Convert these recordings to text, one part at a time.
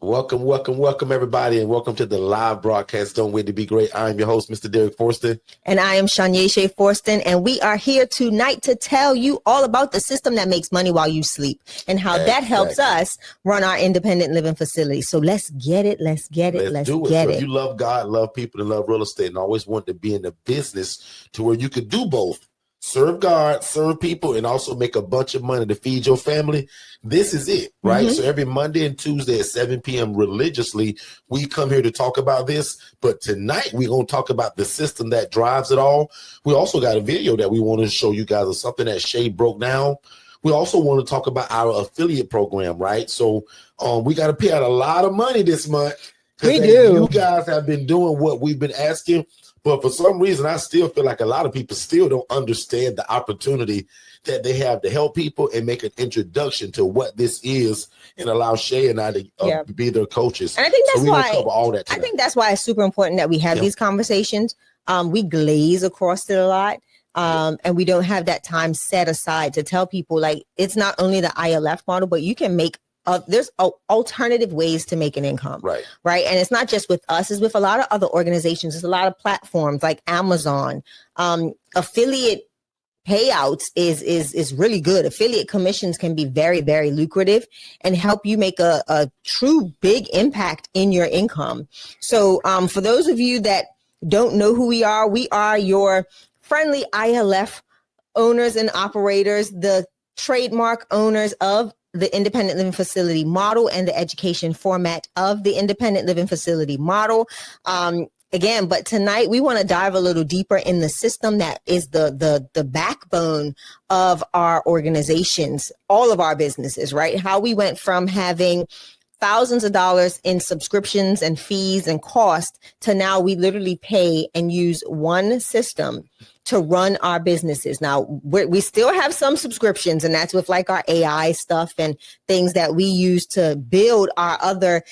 Welcome, everybody, and welcome to the live broadcast. Don't wait to be great. I'm your host, Mr. Derrick Forston. And I am Shay Forston, and we are here tonight to tell you all about the system that makes money while you sleep and how that helps us run our independent living facility. So let's get it. Let's get it. Let's do it. So if you love God, love people, and love real estate, and always want to be in the business to where you could do both, serve God, serve people, and also make a bunch of money to feed your family, this is it, right? So every Monday and Tuesday at 7 p.m. religiously, we come here to talk about this. But tonight, we're going to talk about the system that drives it all. We also got a video that we want to show you guys of something that Shay broke down. We also want to talk about our affiliate program, right? So we got to pay out a lot of money this month. We do. You guys have been doing what we've been asking. But for some reason, I still feel like a lot of people still don't understand the opportunity that they have to help people and make an introduction to what this is and allow Shay and I to be their coaches. And I think that's why cover all that tonight. I think that's why it's super important that we have these conversations. We glaze across it a lot. And we don't have that time set aside to tell people, like, it's not only the ILF model, but you can make there's alternative ways to make an income, right? And it's not just with us; it's with a lot of other organizations. There's a lot of platforms like Amazon. Affiliate payouts is really good. Affiliate commissions can be very, very lucrative and help you make a true big impact in your income. So, for those of you that don't know who we are your friendly ILF owners and operators, the trademark owners of the independent living facility model and the education format of the independent living facility model. Again, but tonight we want to dive a little deeper in the system that is the backbone of our organizations, all of our businesses, right? How we went from having thousands of dollars in subscriptions and fees and cost to now we literally pay and use one system to run our businesses. Now, we still have some subscriptions, and that's with like our AI stuff and things that we use to build our other,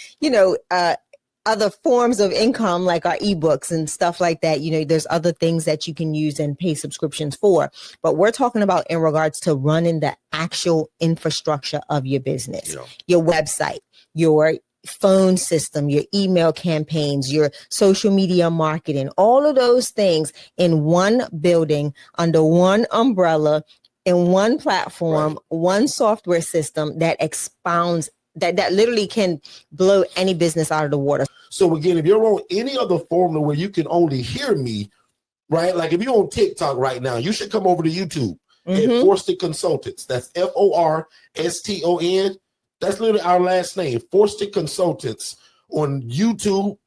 other forms of income, like our ebooks and stuff like that. There's other things that you can use and pay subscriptions for. But we're talking about in regards to running the actual infrastructure of your business, your website, your phone system, your email campaigns, your social media marketing, all of those things in one building, under one umbrella, in one platform, one software system that expounds, that literally can blow any business out of the water. So again, if you're on any other formula where you can only hear me, right? Like if you're on TikTok right now, you should come over to YouTube at Forston Consultants. That's Forston. That's literally our last name, Forston Consultants on YouTube.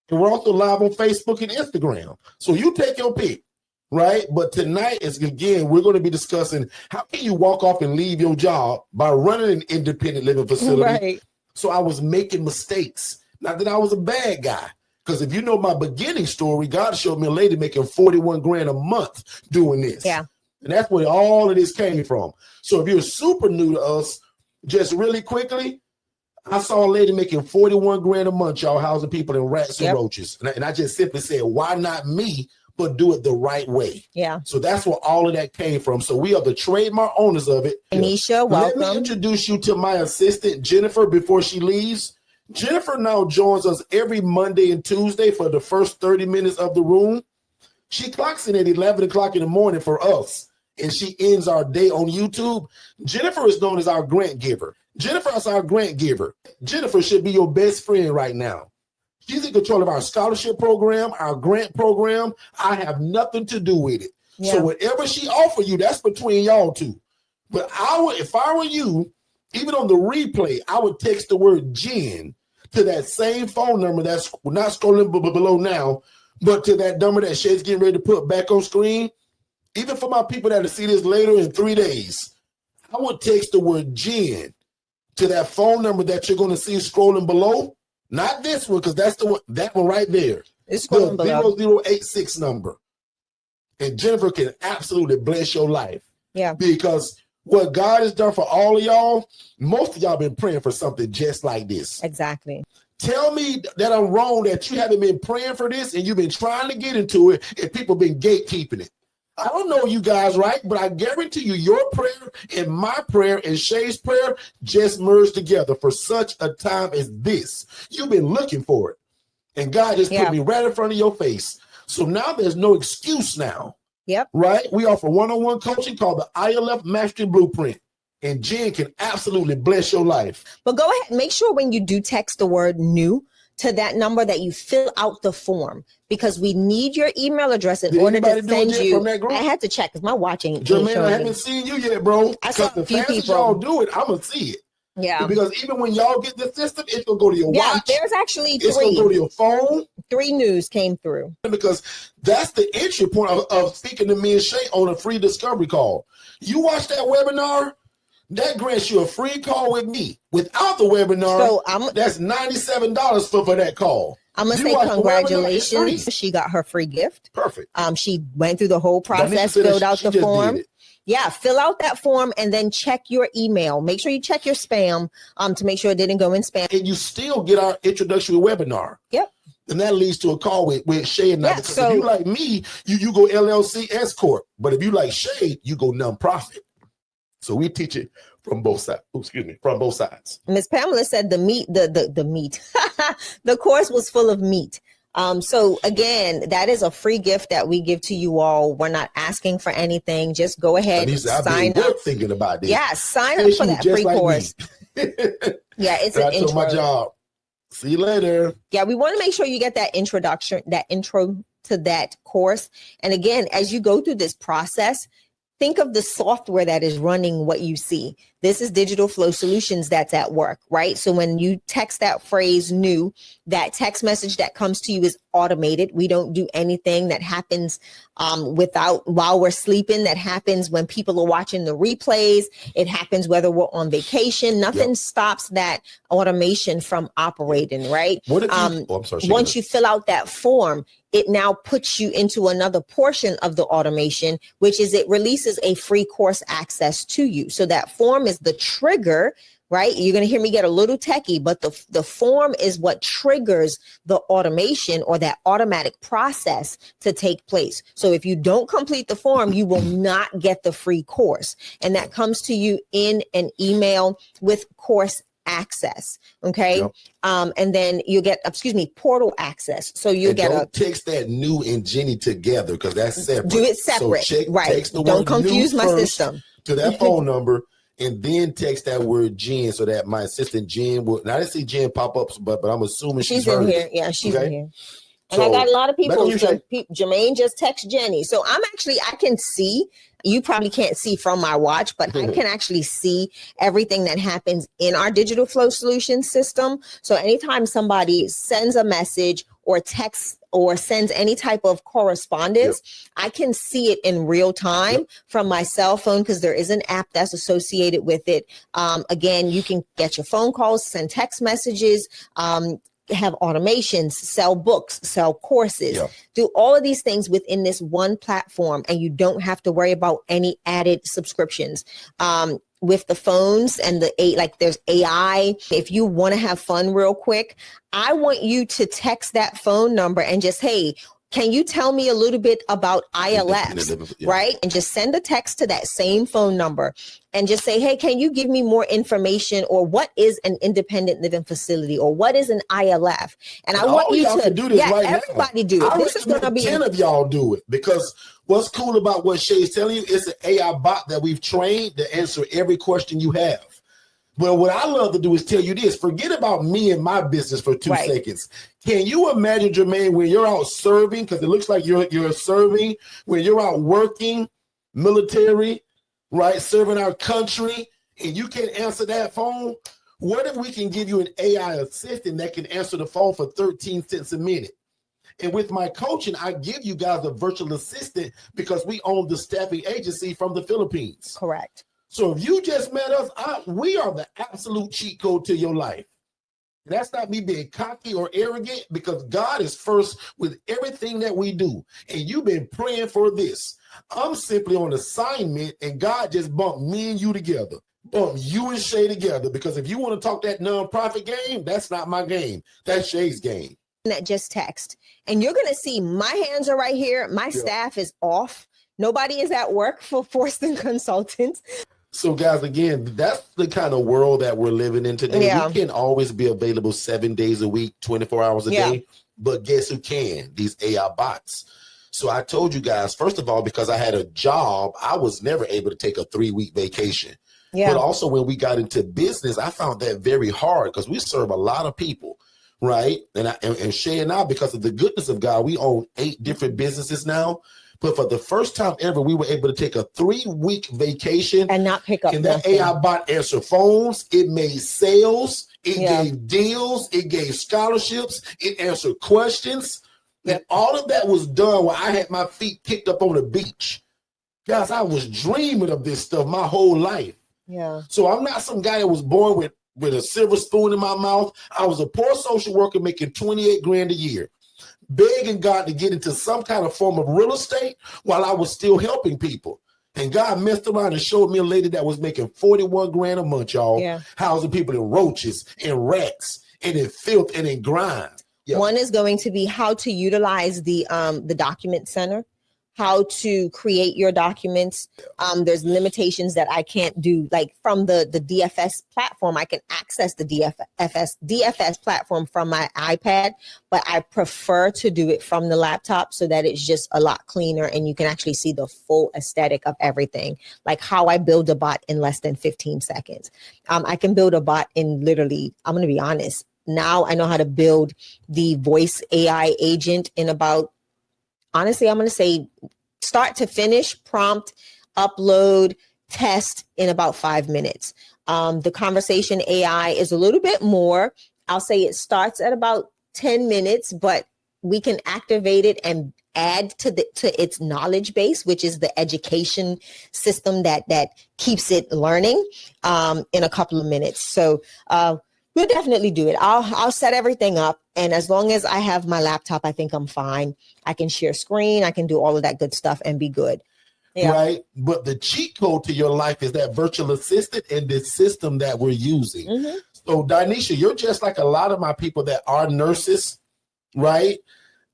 And we're also live on Facebook and Instagram. So you take your pick, right? But tonight is, again, we're going to be discussing how can you walk off and leave your job by running an independent living facility. Right. So I was making mistakes. Not that I was a bad guy. Because if you know my beginning story, God showed me a lady making 41 grand a month doing this. Yeah. And that's where all of this came from. So if you're super new to us, just really quickly, I saw a lady making 41 grand a month, y'all, housing people in rats and roaches. And I just simply said, why not me, but do it the right way? Yeah. So that's where all of that came from. So we are the trademark owners of it. Anisha, welcome. Let me introduce you to my assistant, Jennifer, before she leaves. Jennifer now joins us every Monday and Tuesday for the first 30 minutes of the room. She clocks in at 11 o'clock in the morning for us, and she ends our day on YouTube. Jennifer is known as our grant giver. Jennifer is our grant giver. Jennifer should be your best friend right now. She's in control of our scholarship program, our grant program. I have nothing to do with it. Yeah. So whatever she offers you, that's between y'all two. But if I were you, even on the replay, I would text the word Jen to that same phone number that's not scrolling below now, but to that number that Shay's getting ready to put back on screen. Even for my people that will see this later in 3 days, I would text the word Jen to that phone number that you're going to see scrolling below. Not this one, because that's the one, that one right there. It's scrolling below. 0086 number. And Jennifer can absolutely bless your life. Yeah. Because what God has done for all of y'all, most of y'all been praying for something just like this. Exactly. Tell me that I'm wrong, that you haven't been praying for this and you've been trying to get into it and people been gatekeeping it. I don't know you guys, right? But I guarantee you, your prayer and my prayer and Shay's prayer just merged together for such a time as this. You've been looking for it. And God just put me right in front of your face. So now there's no excuse now. Yep. Right? We offer one-on-one coaching called the ILF Mastery Blueprint. And Jen can absolutely bless your life. But go ahead, make sure when you do text the word new to that number that you fill out the form, because we need your email address in order to send you. From that group? I had to check because my watching. Jermaine, I haven't seen you yet, bro. I saw a few people. Y'all do it, I'm going to see it. Yeah. Because even when y'all get the system, it's going to go to your watch. There's actually 3. It's going to go to your phone. 3 news came through. Because that's the entry point of speaking to me and Shay on a free discovery call. You watch that webinar, that grants you a free call with me. Without the webinar, so that's $97 for that call. I'm going to say congratulations. She got her free gift. Perfect. She went through the whole process, filled out the form. Yeah, fill out that form and then check your email. Make sure you check your spam to make sure it didn't go in spam. And you still get our introductory webinar. Yep. And that leads to a call with Shay and I. Because if you like me, you go LLC S Corp. But if you like Shay, you go nonprofit. So we teach it from both sides. From both sides. Miss Pamela said the meat, the meat. The course was full of meat. So again, that is a free gift that we give to you all. We're not asking for anything. Just go ahead and sign up. Thinking about this. Yeah, sign up for that free course. Yeah, it's an intro. My job. See you later. Yeah, we want to make sure you get that introduction, that intro to that course. And again, as you go through this process, think of the software that is running what you see. This is Digital Flow Solutions that's at work, right? So when you text that phrase new, that text message that comes to you is automated. We don't do anything that happens while we're sleeping. That happens when people are watching the replays. It happens whether we're on vacation. Nothing stops that automation from operating, right? What if I'm sorry, once you fill out that form, it now puts you into another portion of the automation, which is it releases a free course access to you. So that form is the trigger, right? You're going to hear me get a little techie, but the form is what triggers the automation or that automatic process to take place. So if you don't complete the form, you will not get the free course. And that comes to you in an email with course access. Okay. Yep. And then you get, portal access. So you get text that new and Jenny together because that's separate. Do it separate. So right. Don't confuse my system. To that phone number and then text that word Jen so that my assistant Jen will. Now I didn't see Jen pop up, but I'm assuming she's in here. Yeah, she's in here. And I got a lot of people. Jermaine just text Jenny. So I can see. You probably can't see from my watch, but I can actually see everything that happens in our Digital Flow Solutions system. So anytime somebody sends a message or texts or sends any type of correspondence, I can see it in real time from my cell phone because there is an app that's associated with it. Again, you can get your phone calls, send text messages, have automations, sell books, sell courses, do all of these things within this one platform. And you don't have to worry about any added subscriptions. With the phones and there's AI. If you want to have fun real quick, I want you to text that phone number and just, hey, can you tell me a little bit about ILFs, right? And just send a text to that same phone number and just say, hey, can you give me more information or what is an independent living facility or what is an ILF? And I want you to do this right everybody now. Do it. This is going to be 10 of y'all do it because what's cool about what Shay's telling you is an AI bot that we've trained to answer every question you have. Well, what I love to do is tell you this. Forget about me and my business for 2 seconds. Can you imagine, Jermaine, when you're out serving, because it looks like you're serving, when you're out working, military, right, serving our country, and you can't answer that phone? What if we can give you an AI assistant that can answer the phone for 13 cents a minute? And with my coaching, I give you guys a virtual assistant because we own the staffing agency from the Philippines. Correct. So if you just met us, we are the absolute cheat code to your life. That's not me being cocky or arrogant because God is first with everything that we do. And you've been praying for this. I'm simply on assignment and God just bumped me and you together. Bumped you and Shay together because if you want to talk that nonprofit game, that's not my game. That's Shay's game. That just text. And you're going to see my hands are right here. My staff is off. Nobody is at work for Forston Consultants. So guys, again, that's the kind of world that we're living in today. Yeah. We can always be available 7 days a week, 24 hours a day, but guess who can? These AI bots. So I told you guys, first of all, because I had a job, I was never able to take a 3-week vacation. But also when we got into business, I found that very hard because we serve a lot of people, right? And Shay and I, because of the goodness of God, we own 8 different businesses now. But for the first time ever, we were able to take a 3-week vacation and not pick up. And that AI bot answered phones. It made sales. It gave deals. It gave scholarships. It answered questions. And all of that was done while I had my feet kicked up on the beach. Guys, I was dreaming of this stuff my whole life. Yeah. So I'm not some guy that was born with a silver spoon in my mouth. I was a poor social worker making 28 grand a year, begging God to get into some kind of form of real estate while I was still helping people. And God messed around and showed me a lady that was making 41 grand a month, y'all, housing people in roaches and rats and in filth and in grime. One is going to be how to utilize the document center, how to create your documents. There's limitations that I can't do, like from the DFS platform. I can access the DFS platform from my iPad, but I prefer to do it from the laptop so that it's just a lot cleaner and you can actually see the full aesthetic of everything, like how I build a bot in less than 15 seconds. I can build a bot in literally, I'm going to be honest, now I know how to build the voice AI agent in about, honestly, I'm going to say start to finish, prompt, upload, test in about 5 minutes. The conversation AI is a little bit more. I'll say it starts at about 10 minutes, but we can activate it and add to its knowledge base, which is the education system that keeps it learning in a couple of minutes. So we'll definitely do it. I'll set everything up. And as long as I have my laptop, I think I'm fine. I can share screen. I can do all of that good stuff and be good. Yeah. Right. But the cheat code to your life is that virtual assistant and this system that we're using. Mm-hmm. So Danisha, you're just like a lot of my people that are nurses, right?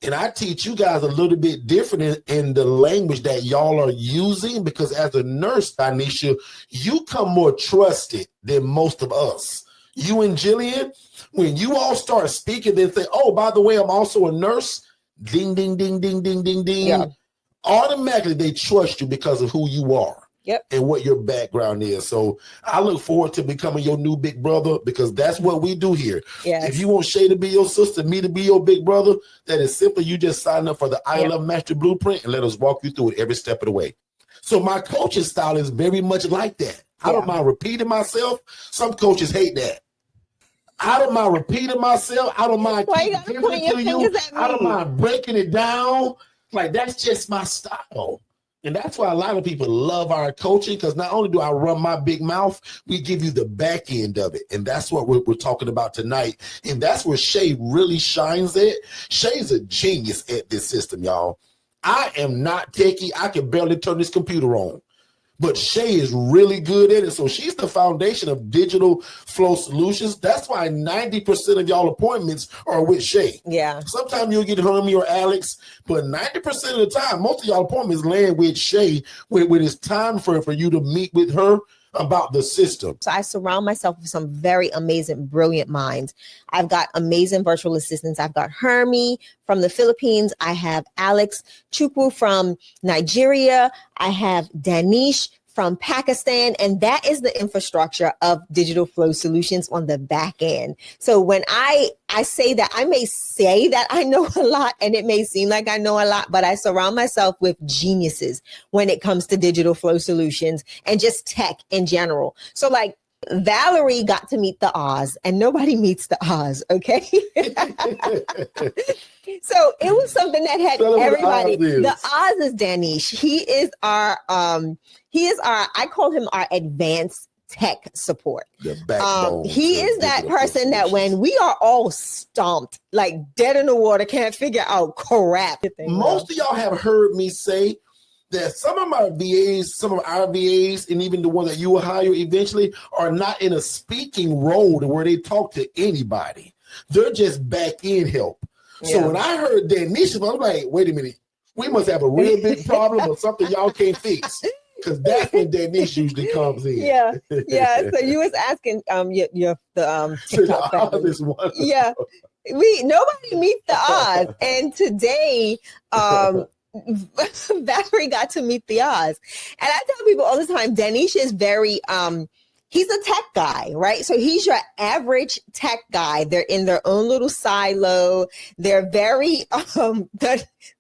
And I teach you guys a little bit different in the language that y'all are using, because as a nurse, Danisha, you come more trusted than most of us. You and Jillian, when you all start speaking, then say, oh, by the way, I'm also a nurse. Ding, ding, ding, ding, ding, ding, ding. Yeah. Automatically, they trust you because of who you are and what your background is. So I look forward to becoming your new big brother, because that's what we do here. Yes. If you want Shay to be your sister, me to be your big brother, that is simply you just sign up for the I Love Master Blueprint and let us walk you through it every step of the way. So my coaching style is very much like that. I don't mind repeating myself. Some coaches hate that. I don't mind repeating myself. I don't mind keeping it to you. I don't mind breaking it down. Like, that's just my style. And that's why a lot of people love our coaching, because not only do I run my big mouth, we give you the back end of it. And that's what we're talking about tonight. And that's where Shay really shines at. Shay's a genius at this system, y'all. I am not techie. I can barely turn this computer on. But Shay is really good at it. So she's the foundation of digital flow solutions. That's why 90% of y'all appointments are with Shay. Yeah. Sometimes you'll get Hermie or Alex, but 90% of the time, most of y'all appointments land with Shay when it's time for you to meet with her about the system. So I surround myself with some very amazing, brilliant minds. I've got amazing virtual assistants. I've got Hermie from the Philippines. I have Alex Chukwu from Nigeria. I have Danish from Pakistan, and that is the infrastructure of Digital Flow Solutions on the back end. So when I say that, I may say that I know a lot, and it may seem like I know a lot, but I surround myself with geniuses when it comes to Digital Flow Solutions and just tech in general. So like Valerie got to meet the Oz, and nobody meets the Oz, okay? So it was something that had everybody. The Oz is Danish. He is our, I call him our advanced tech support. He is that person that when we are all stomped, like dead in the water, can't figure out crap. Most of y'all have heard me say that some of my VAs, some of our VAs, and even the one that you will hire eventually, are not in a speaking role where they talk to anybody. They're just back end help. So when I heard Danisha, I was like, wait a minute, we must have a real big problem or something y'all can't fix. Because that's when Denise usually comes in. Yeah. So you was asking TikTok family. Yeah. Nobody meets the Oz. And today Valerie got to meet the Oz. And I tell people all the time, Danish is very he's a tech guy, right? So he's your average tech guy. They're in their own little silo. They're very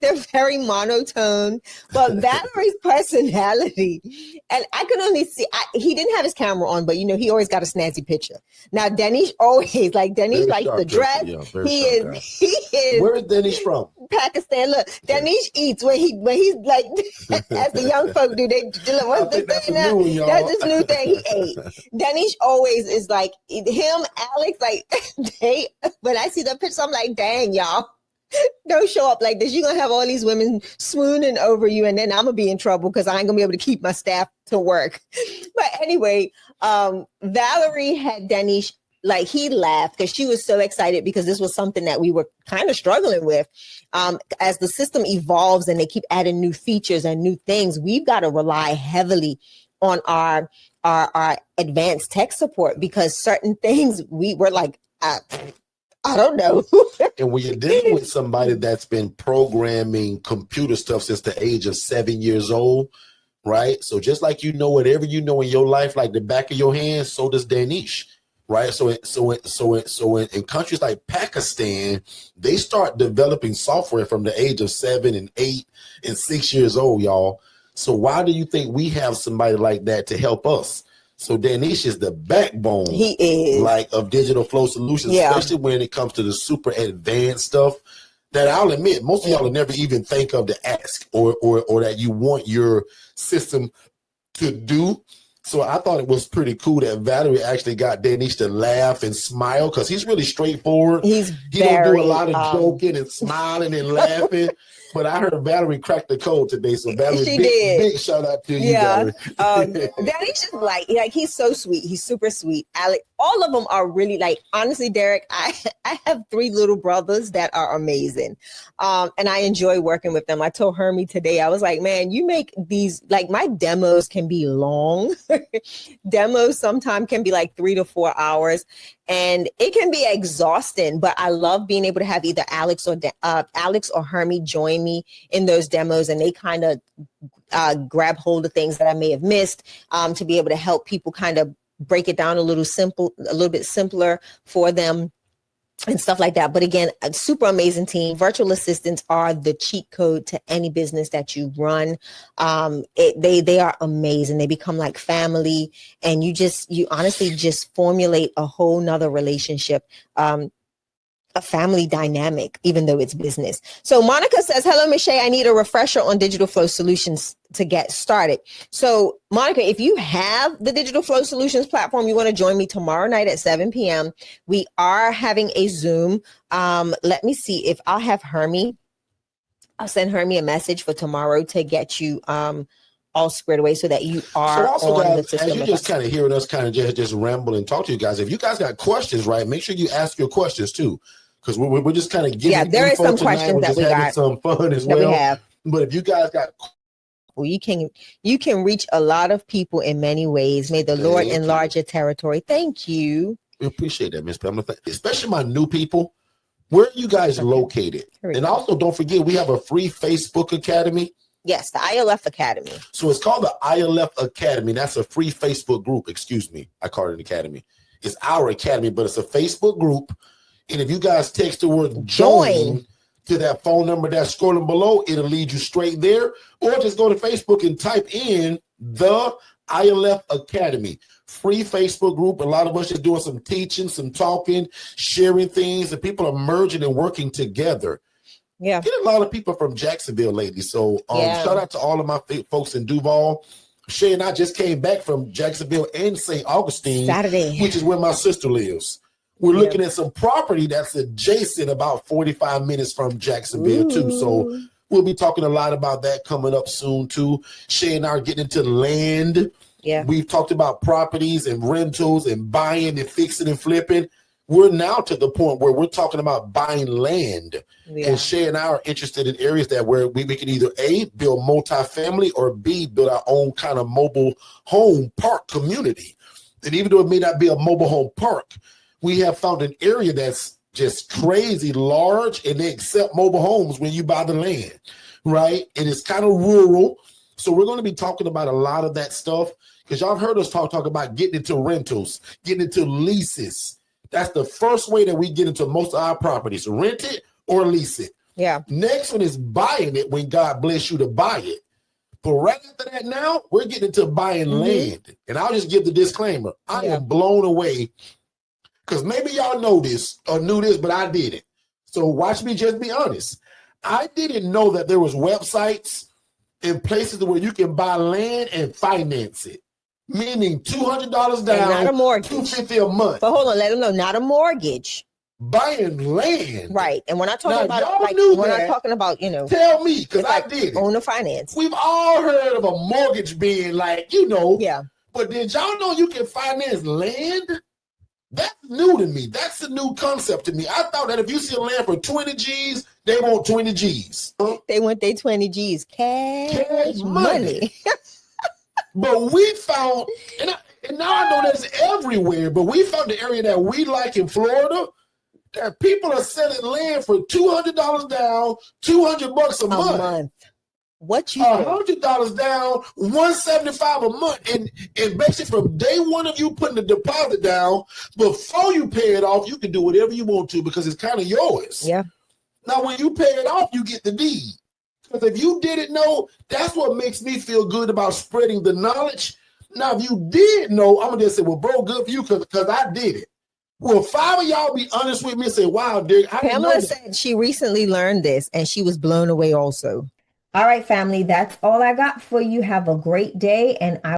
they're very monotone. But Valerie's personality, and I could only see he didn't have his camera on, but he always got a snazzy picture. Now Danish always Danish likes the dress. Yeah, he is. Where is Danish from? Pakistan. Look, Danish eats when he's like as the young folk do. What's the thing now? That's this new thing he ate. Danish always is like him, Alex, like when I see the picture, I'm like, dang, y'all, don't show up like this. You're gonna have all these women swooning over you, and then I'm gonna be in trouble because I ain't gonna be able to keep my staff to work. But anyway, Valerie had Danish, like he laughed because she was so excited because this was something that we were kind of struggling with. As the system evolves and they keep adding new features and new things, we've got to rely heavily on our advanced tech support because certain things we were like, I don't know. And when you're dealing with somebody that's been programming computer stuff since the age of 7 years old, right? So just like whatever you know in your life, like the back of your hand, so does Danish, right? So in countries like Pakistan, they start developing software from the age of 7 and 8 and 6 years old, y'all. So why do you think we have somebody like that to help us? So Danish is the backbone, he is, like of Digital Flow Solutions, especially when it comes to the super advanced stuff that I'll admit most of y'all will never even think of to ask or that you want your system to do. So I thought it was pretty cool that Valerie actually got Danish to laugh and smile because he's really straightforward. He don't do a lot of joking and smiling and laughing. But I heard Valerie cracked the code today, so Valerie, big shout out to you, Valerie. Danish is like he's so sweet. He's super sweet. Alex, all of them are really like. Honestly, Derrick, I have 3 little brothers that are amazing, and I enjoy working with them. I told Hermie today, I was like, man, you make these like my demos can be long. Demos sometimes can be like 3 to 4 hours. And it can be exhausting, but I love being able to have either Alex or Hermie join me in those demos, and they kind of grab hold of things that I may have missed to be able to help people kind of break it down a little bit simpler for them and stuff like that. But again, a super amazing team. Virtual assistants are the cheat code to any business that you run. They are amazing. They become like family, and you honestly just formulate a whole nother relationship. A family dynamic, even though it's business. So Monica says, hello, Ms. Shay, I need a refresher on Digital Flow Solutions to get started. So Monica, if you have the Digital Flow Solutions platform, you want to join me tomorrow night at 7 p.m. We are having a Zoom. Let me see if I'll have Hermie. I'll send Hermie a message for tomorrow to get you all squared away so that you are so also, on guys, the system. as you just kind of hearing us kind of just ramble and talk to you guys, if you guys got questions, right, make sure you ask your questions too. Because we're just kind of getting there is some questions that we got, some fun as well. We have. But if you guys got, well, you can reach a lot of people in many ways. May the Lord enlarge your territory. Thank you. We appreciate that, Miss Pamela. Especially my new people. Where are you guys located? And also, don't forget, we have a free Facebook Academy. Yes, the ILF Academy. So it's called the ILF Academy. That's a free Facebook group. Excuse me, I call it an academy. It's our academy, but it's a Facebook group. And if you guys text the word join to that phone number that's scrolling below, it'll lead you straight there. Or just go to Facebook and type in the ILF Academy. Free Facebook group. A lot of us are doing some teaching, some talking, sharing things, and people are merging and working together. Yeah. Get a lot of people from Jacksonville lately. So shout out to all of my folks in Duval. Shay and I just came back from Jacksonville and St. Augustine, Saturday, which is where my sister lives. We're looking at some property that's adjacent about 45 minutes from Jacksonville too. So we'll be talking a lot about that coming up soon too. Shay and I are getting into land. Yeah. We've talked about properties and rentals and buying and fixing and flipping. we're now to the point where we're talking about buying land. Yeah. And Shay and I are interested in areas that where we can either A, build multifamily, or B, build our own kind of mobile home park community. And even though it may not be a mobile home park, we have found an area that's just crazy large, and they accept mobile homes when you buy the land, right? And it's kind of rural. So we're going to be talking about a lot of that stuff, because y'all have heard us talk about getting into rentals, getting into leases. That's the first way that we get into most of our properties: rent it or lease it. Yeah. Next one is buying it when God bless you to buy it. But right after that, now we're getting into buying land. And I'll just give the disclaimer: I am blown away, because maybe y'all know this or knew this, but I didn't. So watch me just be honest. I didn't know that there was websites and places where you can buy land and finance it. Meaning $200 down, not a mortgage. $250 a month. But hold on, let them know, not a mortgage. Buying land, right? And when I talking about, I'm talking about, tell me, because I did it. Owner finance. We've all heard of a mortgage being like, yeah. But did y'all know you can finance land? That's new to me. That's a new concept to me. I thought that if you see a land for 20 G's, they want 20 G's. They want their 20 G's. Cash money. But we found, and now I know that's everywhere, but we found the area that we like in Florida, that people are selling land for $200 down, $200 a month. What you $100 down, $175 a month, and basically from day one of you putting the deposit down, before you pay it off, you can do whatever you want to because it's kind of yours. Yeah. Now when you pay it off, you get the deed. Because if you didn't know, that's what makes me feel good about spreading the knowledge. Now, if you did know, I'm going to just say, well, bro, good for you because I did it. Well, 5 of y'all be honest with me and say, wow, Derrick, I didn't know Pamela said she recently learned this and she was blown away also. All right, family, that's all I got for you. Have a great day, and I